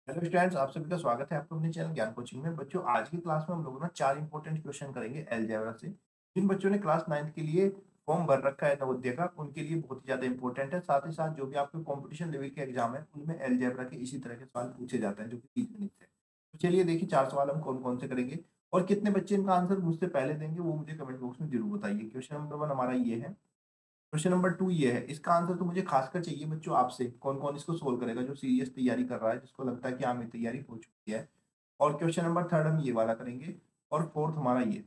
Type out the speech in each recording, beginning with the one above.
Hello students, आप सभी का स्वागत है आपको अपने चैनल ज्ञान कोचिंग में। बच्चों, आज की क्लास में हम लोग ना 4 इंपॉर्टेंट क्वेश्चन करेंगे अलजेब्रा से। जिन बच्चों ने क्लास 9th के लिए फॉर्म भर रखा है नवोदय का, उनके लिए बहुत ही ज्यादा इंपॉर्टेंट है। साथ ही साथ जो भी आपके कंपटीशन लेवल के एग्जाम है, उनमें अलजेब्रा के इसी तरह के सवाल पूछे जाते हैं जो कि बीजगणित है। तो चलिए देखिए 4 सवाल हम कौन कौन से करेंगे और कितने बच्चे इनका आंसर मुझसे पहले देंगे वो मुझे कमेंट बॉक्स में जरूर बताइए। क्वेश्चन नंबर 1 हमारा ये है। क्वेश्चन नंबर 2 ये है। इसका आंसर तो मुझे खासकर चाहिए बच्चों आपसे, कौन कौन इसको सोल्व करेगा, जो सीरियस तैयारी कर रहा है, जिसको लगता है कि हाँ मेरी तैयारी हो चुकी है। और क्वेश्चन नंबर 3 हम ये वाला करेंगे। और फोर्थ हमारा ये।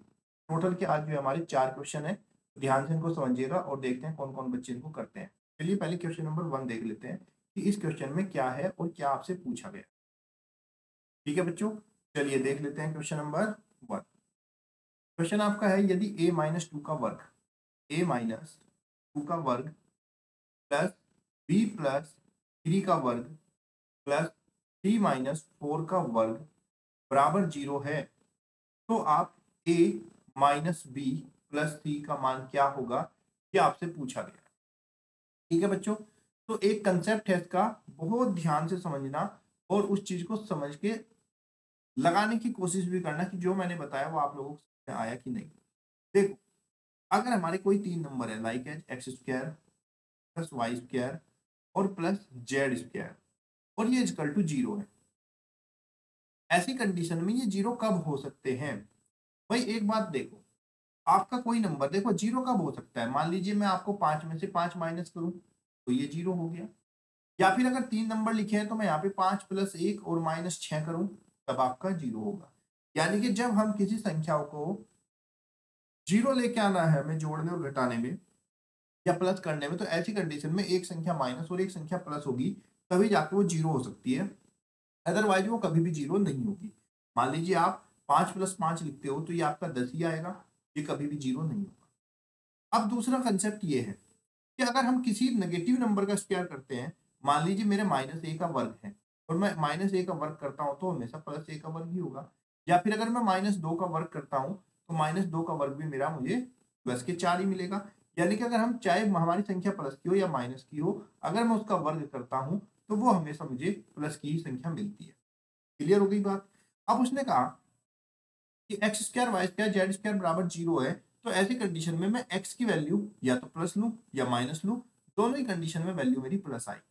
टोटल के आज जो है हमारे 4 क्वेश्चन है। ध्यान से इनको समझिएगा और देखते हैं कौन कौन बच्चे इनको करते हैं। चलिए पहले क्वेश्चन नंबर 1 देख लेते हैं कि इस क्वेश्चन में क्या है और क्या आपसे पूछा गया। ठीक है बच्चों, चलिए देख लेते हैं क्वेश्चन नंबर 1। क्वेश्चन आपका है, यदि a-2 का वर्ग, a-2 का वर्ग प्लस b+3 का वर्ग प्लस 3-4 का वर्ग बराबर 0 है, तो आप a माइनस बी प्लस सी का मान क्या होगा, ये आपसे पूछा गया। ठीक है बच्चों, तो एक कंसेप्ट है इसका, बहुत ध्यान से समझना और उस चीज को समझ के लगाने की कोशिश भी करना कि जो मैंने बताया वो आप लोगों को समझ में आया कि नहीं। देखो, अगर हमारे कोई 3 नंबर है, लाइक है x² प्लस y² और प्लस z², और ये इक्वल टू 0 है, ऐसी कंडीशन में ये 0 कब हो सकते हैं? भाई एक बात देखो, आपका कोई नंबर देखो 0 कब हो सकता है। मान लीजिए मैं आपको 5 में से 5 माइनस करूं तो ये 0 हो गया। या फिर अगर 3 नंबर लिखे हैं तो मैं यहाँ पे 5+1 और -6 करूं, तब आपका 0 होगा। यानी कि जब हम किसी संख्याओं को 0 लेके आना है हमें जोड़ने और घटाने में या प्लस करने में, तो ऐसी कंडीशन में एक संख्या माइनस और एक संख्या प्लस होगी, तभी जाके वो 0 हो सकती है। अदरवाइज वो कभी भी 0 नहीं होगी। मान लीजिए आप 5+5 लिखते हो तो ये आपका 10 ही आएगा, ये कभी भी 0 नहीं होगा। अब दूसरा कंसेप्ट ये है कि अगर हम किसी नेगेटिव नंबर का स्क्वायर करते हैं, मान लीजिए मेरे -a का वर्ग है और मैं -a का वर्ग करता हूं तो हमेशा +a का वर्ग ही होगा। या फिर अगर मैं -2 का वर्ग करता हूं तो -2 का वर्ग भी मेरा मुझे प्लस के 4 ही मिलेगा। यानी कि अगर हम चाहे हमारी संख्या प्लस की हो या माइनस की हो, अगर मैं उसका वर्ग करता हूं तो वो हमेशा मुझे प्लस की ही संख्या मिलती है। क्लियर हो गई बात? अब उसने कहा कि x² y² z² बराबर 0 है, तो ऐसी कंडीशन में मैं x की वैल्यू या तो प्लस लूं या माइनस लूं, दोनों ही कंडीशन में वैल्यू मेरी प्लस आएगी।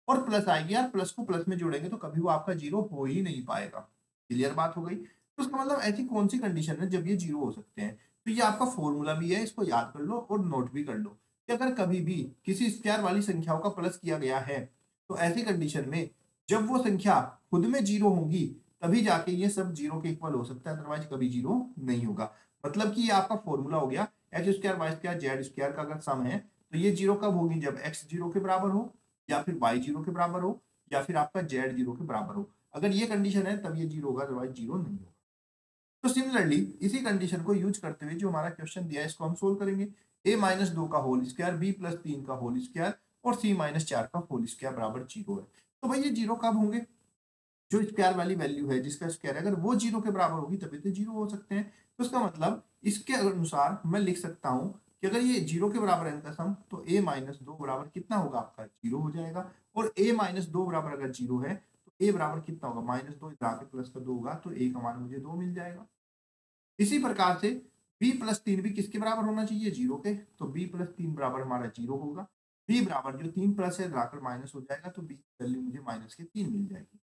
और प्लस आएगी यार, प्लस को प्लस में जोड़ेंगे तो कभी वो आपका 0 हो ही नहीं पाएगा। क्लियर बात हो गई? तो उसका मतलब ऐसी कौन सी कंडीशन है जब ये 0 हो सकते हैं। तो ये आपका फॉर्मूला भी है, इसको याद कर लो और नोट भी कर लो कि अगर कभी भी किसी स्क्वायर वाली संख्याओं का प्लस किया गया है, तो ऐसी कंडीशन में जब वो संख्या खुद में 0 होगी, तभी जाके ये सब 0 के इक्वल हो सकता है, अदरवाइज कभी 0 नहीं होगा। मतलब कि ये आपका फॉर्मूला हो गया, x² y² z² का अगर सम है तो ये 0 कब होगी, जब x 0 के बराबर हो, या फिर y 0 के बराबर हो, या फिर आपका z 0 के बराबर हो। अगर ये कंडीशन है तब ये 0 होगा, अदरवाइज 0 नहीं होगा। तो सिमिलरली इसी कंडीशन को यूज करते हुए जो हमारा क्वेश्चन दिया है इसको हम सोल्व करेंगे। a-2 का होल स्क्वायर, b+3 का होल स्क्वायर और c-4 का होल स्क्वायर बराबर 0 है। तो भाई ये 0 कब होंगे? जो स्क्वायर वाली वैल्यू है, जिसका स्क्वायर अगर वो 0 के बराबर होगी तभी तो 0 हो सकते हैं। तो इसका मतलब इसके अनुसार मैं लिख सकता हूं कि अगर ये 0 के बराबर है इनका सम, तो a-2 बराबर कितना होगा आपका, 0 हो जाएगा। और a-2 बराबर अगर 0 है तो a बराबर कितना होगा, -2, इधर आके प्लस का 2 होगा, तो a का मान मुझे 2 मिल जाएगा। इसी प्रकार से b+3 भी किसके बराबर होना चाहिए, 0 के, तो b+3 बराबर हमारा 0 होगा। b बराबर जो 3 प्लस है इधर माइनस हो जाएगा, तो b की वैल्यू मुझे -3 मिल जाएगी।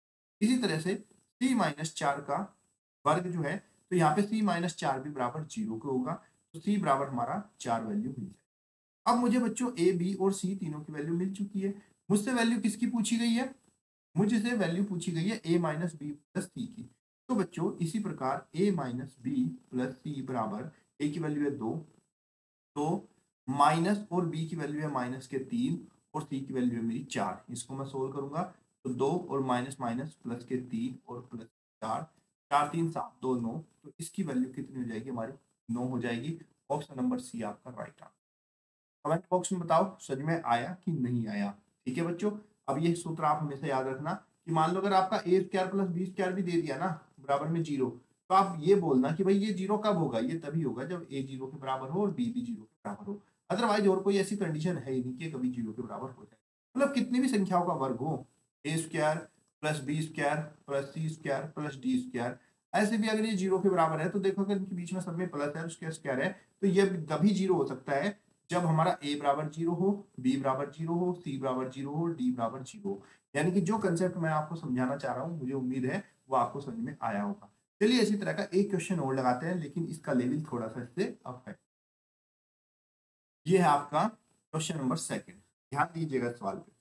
इसी तरह से c-4 का वर्ग जो है, तो यहाँ पे c-4 भी बराबर 0 के होगा, तो c बराबर हमारा 4 वैल्यू मिल जाएगी। अब मुझे बच्चों a, b और c तीनों की वैल्यू मिल चुकी है। मुझसे वैल्यू किसकी पूछी गई है? मुझसे वैल्यू पूछी गई है a-b प्लस c की। तो बच्चों इसी प्रकार a-b प्लस c बराबर, a की वैल्यू है 2, तो माइनस और b की वैल्यू है -3 और c की वैल्यू है मेरी 4। इसको मैं सोल्व करूंगा तो 2 और माइनस माइनस प्लस के 3 और प्लस 4, 4 3 7 2 9, तो इसकी वैल्यू कितनी हो जाएगी हमारी, 9 हो जाएगी। ऑप्शन नंबर सी आपका राइट आंसर। कमेंट बॉक्स में बताओ समझ में आया कि नहीं आया। ठीक है बच्चों, अब ये सूत्र आप हमेशा याद रखना कि मान लो अगर आपका a² प्लस b² भी दे दिया ना बराबर में 0, तो आप ये बोलना कि भाई ये 0 कब होगा, ये तभी होगा जब a 0 के बराबर हो और b भी 0 के बराबर हो। अदरवाइज और कोई ऐसी कंडीशन है ही नहीं कि कभी 0 के बराबर हो जाए। मतलब कितनी भी संख्याओं का वर्ग हो, a² plus B square plus C square plus D square. ऐसे भी अगर ये जीरो के बराबर है तो देखो अगर इनके बीच में सब में प्लस है उसके स्क्वायर है, तो ये तभी जीरो हो सकता है जब हमारा ए बराबर जीरो हो, बी बराबर जीरो हो, सी बराबर जीरो हो, डी बराबर जीरो हो। यानी कि जो कंसेप्ट मैं आपको समझाना चाह रहा हूँ मुझे उम्मीद है वो आपको समझ में आया होगा। चलिए इसी तरह का एक क्वेश्चन और लगाते हैं, लेकिन इसका लेवल थोड़ा सा इससे अप है। ये है आपका क्वेश्चन नंबर सेकंड। ध्यान दीजिएगा सवाल पे।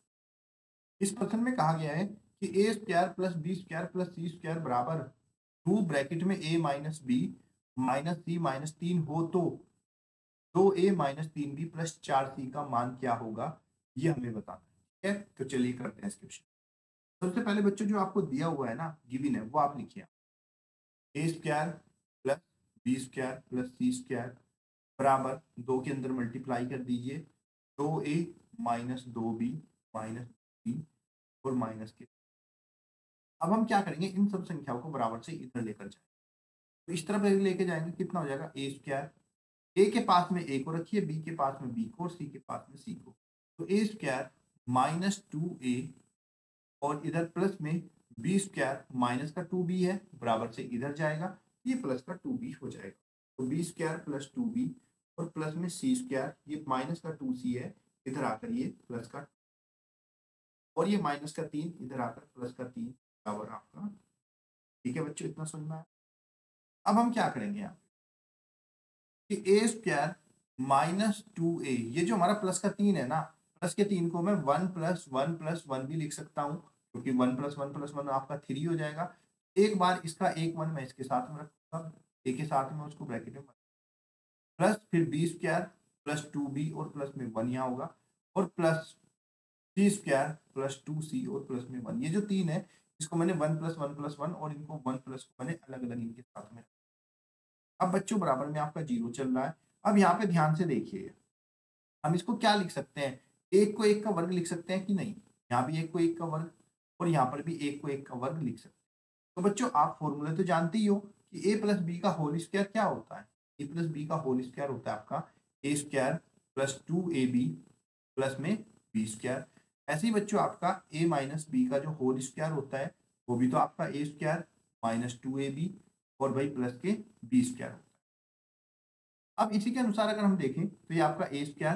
इस क्वेश्चन में कहा गया है कि A square plus B square plus C square बराबर टू ब्रैकेट में A minus B minus C minus 3 हो तो 2a minus 3b plus 4c का मान क्या होगा, ये हमें बताना है। ठीक है, तो चलिए करते हैं इस क्वेश्चन। सबसे पहले बच्चों जो आपको दिया हुआ है ना, गिवन है, वो आप लिखिए। A square plus B square plus C square बराबर दो के अंदर मल्टीप्लाई कर दीजिए, 2a minus 2b minus B और माइनस के। अब हम क्या करेंगे, इन सब संख्याओं को बराबर से इधर लेकर जाएंगे। तो इस तरफ लेके जाएंगे, कितना हो जाएगा ए स्क्वायर, ए के पास में ए को रखिए, बी के पास में बी को और सी के पास में सी को। तो ए स्क्वायर माइनस 2a और इधर प्लस में बी स्क्वायर माइनस का 2b है, बराबर से इधर जाएगा, ये प्लस का 2b हो जाएगा। तो बी स्क्वायर प्लस 2b और प्लस में सी स्क्वायर, ये माइनस का 2c है, इधर आकर ये प्लस का, और ये माइनस का 3 इधर आकर प्लस का 3 बराबर आपका। ठीक है बच्चों, इतना समझ में आया। अब हम क्या करेंगे यहाँ कि ए स्क्वायर माइनस 2a, ये जो हमारा प्लस का 3 है ना, प्लस के 3 को मैं 1 प्लस 1 भी लिख सकता हूँ, क्योंकि 1 प्लस 1 प्लस 1 आपका 3 हो जाएगा। एक बार इसका एक 1 मैं इसके साथ में रखूंगा, ए के साथ में उसको ब्रैकेट में प्लस फिर बी स्क्वायर प्लस 2b और प्लस में 1 यहाँ होगा, और plus C square plus 2c और प्लस में 1। ये जो 3 है इसको मैंने 1 प्लस 1 प्लस 1 और इनको 1 प्लस को मैंने अलग अलग इनके साथ में। अब बच्चों बराबर में आपका जीरो चल रहा है। अब यहाँ पे ध्यान से देखिए, हम इसको क्या लिख सकते हैं, एक को एक का वर्ग लिख सकते हैं कि नहीं। यहाँ भी एक को एक का वर्ग और यहाँ पर भी एक को एक का वर्ग लिख सकते हैं। तो बच्चों आप फॉर्मूले तो जानते ही हो कि ए प्लस बी का होल स्क्वायर क्या होता है। ए प्लस बी का होल स्क्वायर होता है आपका ए स्क्वायर प्लस 2ab प्लस में बी स्क्वायर। ऐसे ही बच्चों आपका ए माइनस बी का जो होल स्क्वायर होता है वो भी तो आपका ए स्क्वायर माइनस 2ab और भाई प्लस के बी स्क्वायर होता है। अब इसी के अनुसार अगर हम देखें तो ये आपका ए स्क्वायर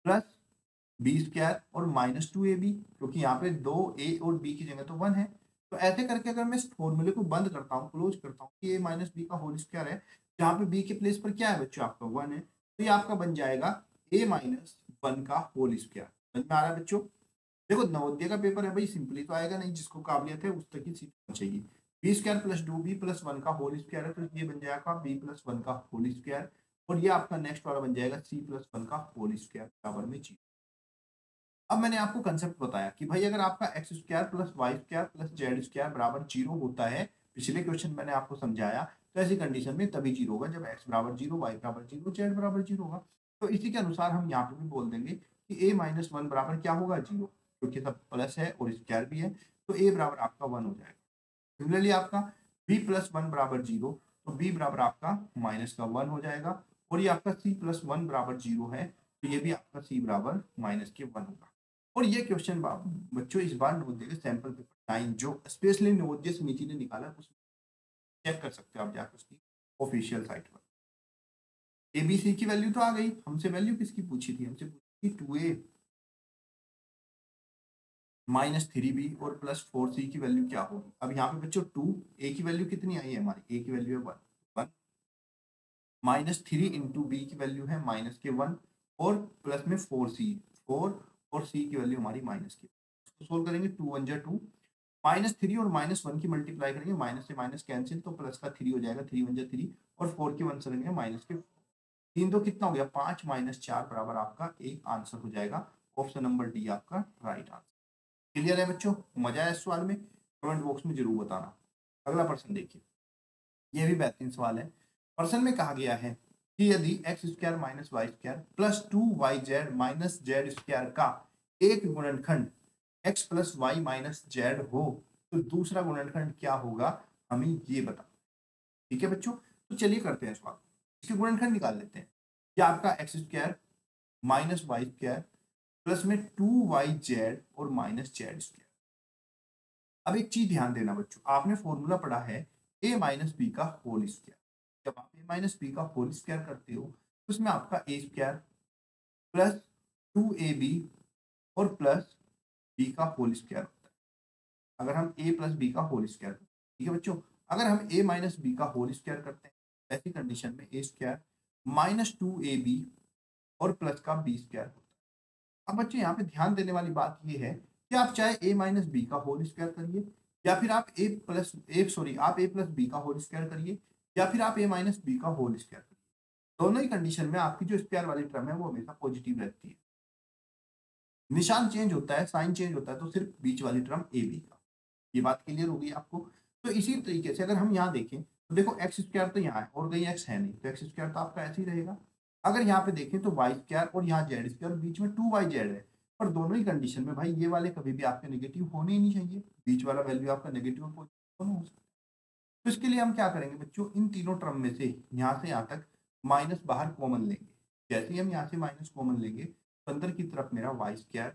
प्लस बी स्क्वायर और माइनस 2ab, क्योंकि यहाँ पे दो ए और बी की जगह तो 1 है। तो ऐसे करके अगर मैं इस फॉर्मूले को बंद करता हूँ, क्लोज करता हूँ, कि ए माइनस बी का होल स्क्वायर है, जहाँ पे बी के प्लेस पर क्या है बच्चों आपका 1 है, तो ये आपका बन जाएगा ए माइनस 1 का होल स्क्वायर। समझ में आ रहा है बच्चों। देखो नवोदय का पेपर है भाई, सिंपली तो आएगा नहीं, जिसको काबिलियत है उस तक ही सीट चाहिए। B square plus 2b plus 1 का होल स्क्वायर है, तो ये बन जाएगा बी प्लस 1 का होल स्क्वायर, और ये आपका नेक्स्ट वाला बन जाएगा सी प्लस 1 का होल स्क्वायर बराबर में जी। अब मैंने आपको कंसेप्ट बताया कि भाई अगर आपका x square plus y square plus z square बराबर जीरो होता है, पिछले क्वेश्चन मैंने आपको समझाया, तो ऐसी कंडीशन में तभी जीरो होगा जब एक्स बराबर जीरो, वाई बराबर जीरो, जेड बराबर जीरो होगा। तो इसी के अनुसार हम यहाँ पे भी बोल देंगे कि ए माइनस 1 बराबर क्या होगा, जीरो, क्योंकि सब प्लस है और स्क्वायर भी है, तो ए बराबर आपका 1 हो जाएगा। सिमिलरली आपका बी प्लस 1 बराबर जीरो, तो बी बराबर आपका माइनस का 1 हो जाएगा, और ये आपका सी प्लस 1 बराबर जीरो है, तो ये भी आपका सी बराबर माइनस के 1 होगा। और ये क्वेश्चन बच्चों इस बार नवोदय के सैंपल पेपर 9 जो स्पेशली नवोदय समिति ने निकाला है, उसमें चेक कर सकते हो आप जाकर उसकी ऑफिशियल साइट पर। एबीसी की वैल्यू तो आ गई, हमसे वैल्यू किसकी पूछी थी, हमसे पूछी थी 2a माइनस 3b और प्लस 4c की वैल्यू क्या होगी। अब यहाँ पे बच्चों 2a की वैल्यू कितनी आई है हमारी, a की वैल्यू है 1 माइनस 3 इंटू बी की वैल्यू है माइनस के 1 और प्लस में 4 और c की वैल्यू हमारी माइनस की। इसको सोल्व करेंगे, 2 1 जा 2, माइनस 3 और माइनस 1 की मल्टीप्लाई करेंगे, माइनस से माइनस कैंसिल, तो प्लस का 3 हो जाएगा, 3 1 जा 3 और 4 की 1 से रहेंगे माइनस के 3, तो कितना हो गया 5 माइनस 4 बराबर आपका एक आंसर हो जाएगा। ऑप्शन नंबर डी आपका राइट आंसर। क्लियर है बच्चों, मजा है इस सवाल में, कमेंट बॉक्स में जरूर बताना। अगला प्रश्न देखिए, ये भी बेहतरीन सवाल है। प्रश्न में कहा गया है कि यदि X square minus Y square plus 2yz minus Z square का एक गुणनखंड X plus Y minus Z हो, तो दूसरा गुणनखंड क्या होगा, हमें ये बता। ठीक है बच्चों, तो चलिए करते हैं सवाल, इसके गुणनखंड निकाल लेते हैं। क्या आपका x square minus Y square plus में 2yz और माइनस जेड स्क्वायर, अब एक चीज ध्यान देना बच्चों, आपने फॉर्मूला पढ़ा है a माइनस बी का होल स्क्वायर। जब आप a माइनस बी का होल स्क्वायर करते हो तो उसमें आपका a स्क्वायर प्लस 2ab और प्लस b का होल स्क्वायर होता है। अगर हम a प्लस बी का होल स्क्वायर, ठीक है बच्चों, अगर हम a माइनस बी का होल स्क्वायर करते हैं ऐसी कंडीशन में a स्क्वायर माइनस 2ab और प्लस का बी स्क्वायर होता है। अब बच्चे यहाँ पे ध्यान देने वाली बात ये है कि आप चाहे a माइनस बी का होल स्क्वायर करिए, या फिर आप आप a प्लस बी का होल स्क्वायर करिए, या फिर आप a माइनस बी का होल स्क्वायर करिए, दोनों ही कंडीशन में आपकी जो स्क्वायर वाली टर्म है वो हमेशा पॉजिटिव रहती है। निशान चेंज होता है, साइन चेंज होता है, तो सिर्फ बीच वाली टर्म ए बी का। ये बात क्लियर होगी आपको। तो इसी तरीके से अगर हम यहाँ देखें तो देखो एक्स स्क्वायर तो यहाँ है और कहीं एक्स है नहीं, तो एक्स स्क्वायर तो आपका ऐसे ही रहेगा। अगर यहाँ पे देखें तो वाई स्क्वायर और यहाँ जेड स्क्वायर, बीच में 2yz है, पर दोनों ही कंडीशन में भाई ये वाले कभी भी आपके नेगेटिव होने ही नहीं चाहिए, बीच वाला वैल्यू आपका नेगेटिव और पॉजिटिव दोनों हो सकता है। तो इसके लिए हम क्या करेंगे बच्चों, इन तीनों टर्म में से यहाँ से यहाँ तक माइनस बाहर कॉमन लेंगे। जैसे ही हम यहाँ से माइनस कॉमन लेंगे तो अंदर की तरफ मेरा वाई स्क्वायर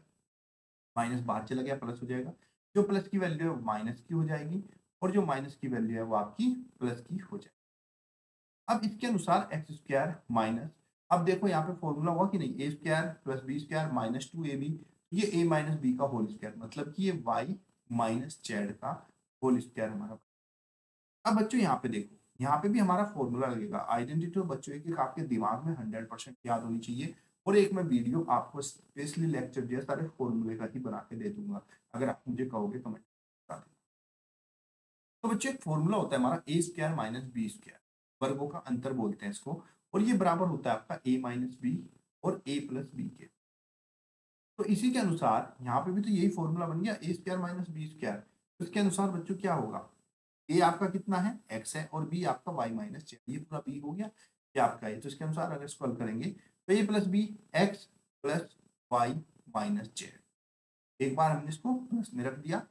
माइनस बाहर चला गया, प्लस हो जाएगा। जो प्लस की वैल्यू है वो माइनस की हो जाएगी और जो माइनस की वैल्यू है वो आपकी प्लस की हो जाएगी। अब इसके अनुसार एक्स स्क्वायर माइनस, अब देखो यहाँ पे फॉर्मूला हुआ कि नहीं, A square plus B square minus 2ab, ये a माइनस बी का होल स्क्वायर, मतलब कि ये y माइनस जेड का होल स्क्वायर हमारा। अब बच्चों यहाँ पे देखो, यहाँ पे भी हमारा फॉर्मूला लगेगा। आइडेंटिटी तो बच्चों एक आपके दिमाग में 100% याद होनी चाहिए, और एक मैं वीडियो आपको स्पेशली लेक्चर जो है सारे फॉर्मूले का ही बना के दे दूंगा, अगर आप मुझे कहोगे तो मैं बता दूंगा। तो बच्चों एक फॉर्मूला होता है हमारा ए स्क्वायर माइनस बी स्क्वायर, वर्गों का अंतर बोलते हैं इसको, और ये बराबर होता है आपका ए माइनस बी और ए प्लस बी के। तो इसी के अनुसार यहाँ पे भी तो यही फॉर्मूला बन गया, ए स्क्वायर माइनस बी स्क्वायर। तो इसके अनुसार बच्चों क्या होगा, ए आपका कितना है एक्स है, और बी आपका वाई माइनस जेड, ये पूरा बी हो गया, ये आपका है। तो इसके अनुसार अगर इसको हल करेंगे तो A plus B X plus Y minus Z, एक बार हमने इसको प्लस में रख दिया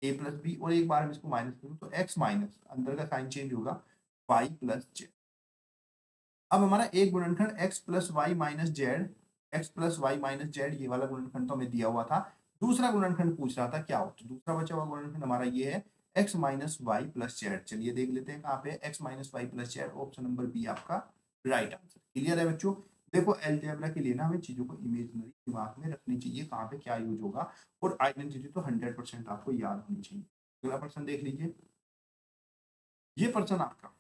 ए प्लस बी, और एक बार हम इसको माइनस करें तो एक्स माइनस अंदर का साइन चेंज होगा वाई प्लस जेड। अब हमारा एक गुणनखंड X plus Y minus Z, X plus Y minus Z, ये वाला गुणनखंड तो हमें दिया हुआ था। दूसरा गुणनखंड पूछ रहा था क्या हो, तो दूसरा बचा हुआ गुणनखंड हमारा ये है x minus y plus z. चलिए देख लेते हैं कहाँ पे x minus y plus z, option number b आपका राइट आंसर। क्लियर है बच्चों। देखो अलजेब्रा के लिए ना हमें चीजों को इमेजिनरी दिमाग में रखनी चाहिए, कहाँ पे क्या यूज होगा, और आइडेंटिटी तो 100% आपको याद होनी चाहिए। अगला प्रश्न देख लीजिए, ये प्रश्न आपका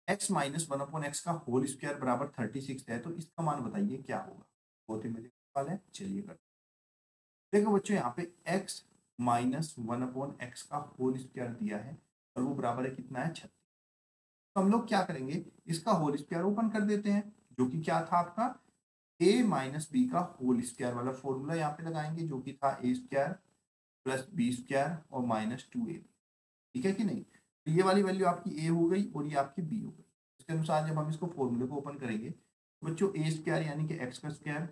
x minus one upon x का होल स्क्वायर बराबर 36 है, तो इसका मान बताइए क्या होगा। बहुत ही मजे का सवाल है, चलिए करते हैं। देखो बच्चों यहाँ पे x minus one upon x का होल स्क्वायर दिया है और वो बराबर है कितना है 36। तो हम लोग क्या करेंगे, इसका होल स्क्वायर ओपन कर देते हैं, जो कि क्या था आपका a माइनस बी का होल स्क्वायर वाला फॉर्मूला यहाँ पे लगाएंगे, जो कि था ए स्क्वायर प्लस बी स्क्वायर और माइनस 2ab। ठीक है कि नहीं, तो ये वाली वैल्यू आपकी a हो गई और ये आपकी b हो गई। इसके अनुसार जब हम इसको फॉर्मूले को ओपन करेंगे तो बच्चों ए स्क्वायर यानी कि एक्स का square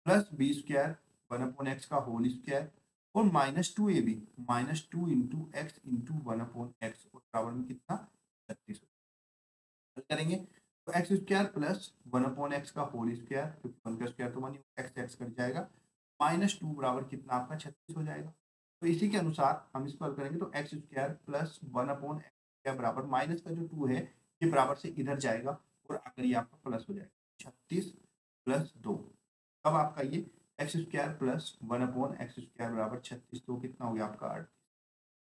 plus B square one upon x का होल स्क्वायर और minus 2ab minus 2 into x into one upon x, और बराबर में कितना 36 करेंगे तो x square plus one upon x का होल स्क्वायर, क्योंकि वन का स्क्वायर तो वन, एक्स एक्स कट जाएगा, माइनस 2 बराबर कितना आपका 36 हो जाएगा। तो इसी के अनुसार हम इसको हल करेंगे तो x square plus one upon x square बराबर माइनस का जो 2 है ये बराबर से इधर जाएगा और आकर ये आपका प्लस हो जाएगा 36 प्लस 2। अब आपका ये x square plus one upon x square बराबर 36, तो कितना हो गया आपका 8।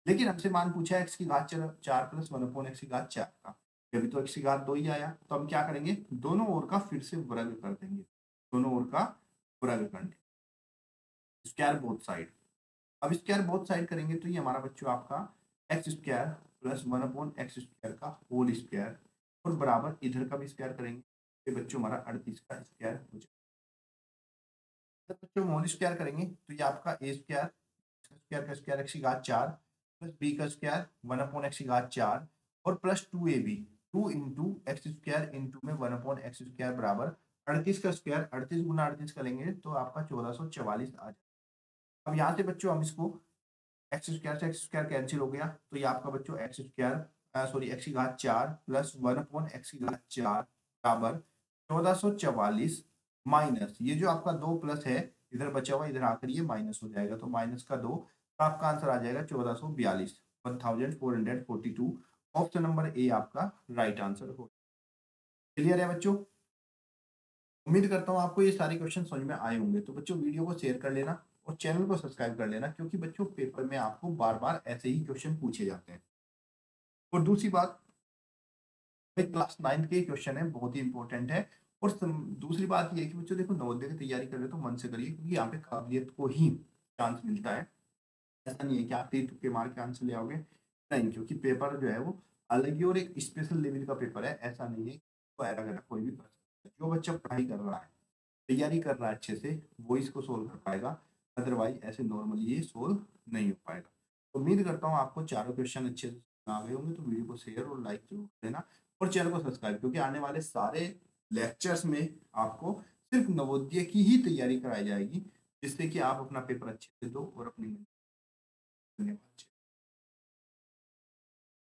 लेकिन हमसे मान पूछा है एक्स की घात 4 प्लस वन अपॉन एक्स की घात 4 का, अभी तो एक्स की घात 2 ही आया, तो हम क्या करेंगे दोनों ओर का फिर से वर्ग कर देंगे, दोनों ओर का वर्ग कर देंगे, स्क्वायर बोथ साइड। अब स्क्वायर बोथ साइड करेंगे तो ये हमारा बच्चों आपका x square plus one upon x square का होल स्क्वायर, और बराबर इधर का भी स्क्वायर करेंगे, ये बच्चों हमारा 38 का स्क्वायर हो जाएगा। जब बच्चों होल स्क्वायर करेंगे तो ये आपका ए स्क्वायर स्क्वायर का स्क्वायर एक्स की घात 4 प्लस बी का स्क्वायर वन अपॉन एक्स की घात 4 और plus 2ab 2 into x square into में वन अपॉन एक्स स्क्वायर बराबर 38 का स्क्वायर, 38 गुना 38 करेंगे तो आपका 1444 आ जाए। अब यहाँ से बच्चों हम इसको एक्स स्क्वायर से एक्स स्क्वायर कैंसिल हो गया, तो ये आपका बच्चों एक्स स्क्वायर सॉरी एक्स की घात 4 प्लस वन अपॉन एक्स की घात 4 बराबर 1444 माइनस ये जो आपका 2 प्लस है इधर बचा हुआ, इधर आकर ये माइनस हो जाएगा, तो माइनस का 2, तो आपका आंसर आ जाएगा 1442, 1442। ऑप्शन नंबर ए आपका राइट आंसर हो। क्लियर है बच्चों? उम्मीद करता हूँ आपको ये सारे क्वेश्चन समझ में आए होंगे। तो बच्चों वीडियो को शेयर कर लेना और चैनल को सब्सक्राइब कर लेना, क्योंकि बच्चों पेपर में आपको बार बार ऐसे ही क्वेश्चन पूछे जाते हैं। और दूसरी बात, क्लास 9 के क्वेश्चन है, बहुत ही इंपॉर्टेंट है। और दूसरी बात ये है कि बच्चों देखो, नवोदय की तैयारी कर रहे हो तो मन से करिए, क्योंकि यहाँ पे काबिलियत को ही चांस मिलता है। ऐसा नहीं है कि आप तीर तुक्के मार के आंसर ले आओगे, नहीं, क्योंकि पेपर जो है वो अलग ही और एक स्पेशल लेवल का पेपर है। ऐसा नहीं है तो ऐसा अगर कोई भी कर सकता है। जो बच्चा पढ़ाई कर रहा है, तैयारी कर रहा है अच्छे से, वो इसको सोल्व कर पाएगा। अदरवाइज ऐसे नॉर्मली ये सोल्व नहीं हो पाएगा। तो उम्मीद करता हूँ आपको चारों क्वेश्चन अच्छे से आ गए होंगे। तो वीडियो को शेयर और लाइक जरूर कर देना और चैनल को सब्सक्राइब, क्योंकि आने वाले सारे लेक्चर्स में आपको सिर्फ नवोदय की ही तैयारी कराई जाएगी, जिससे कि आप अपना पेपर अच्छे से दो और अपनी। धन्यवाद।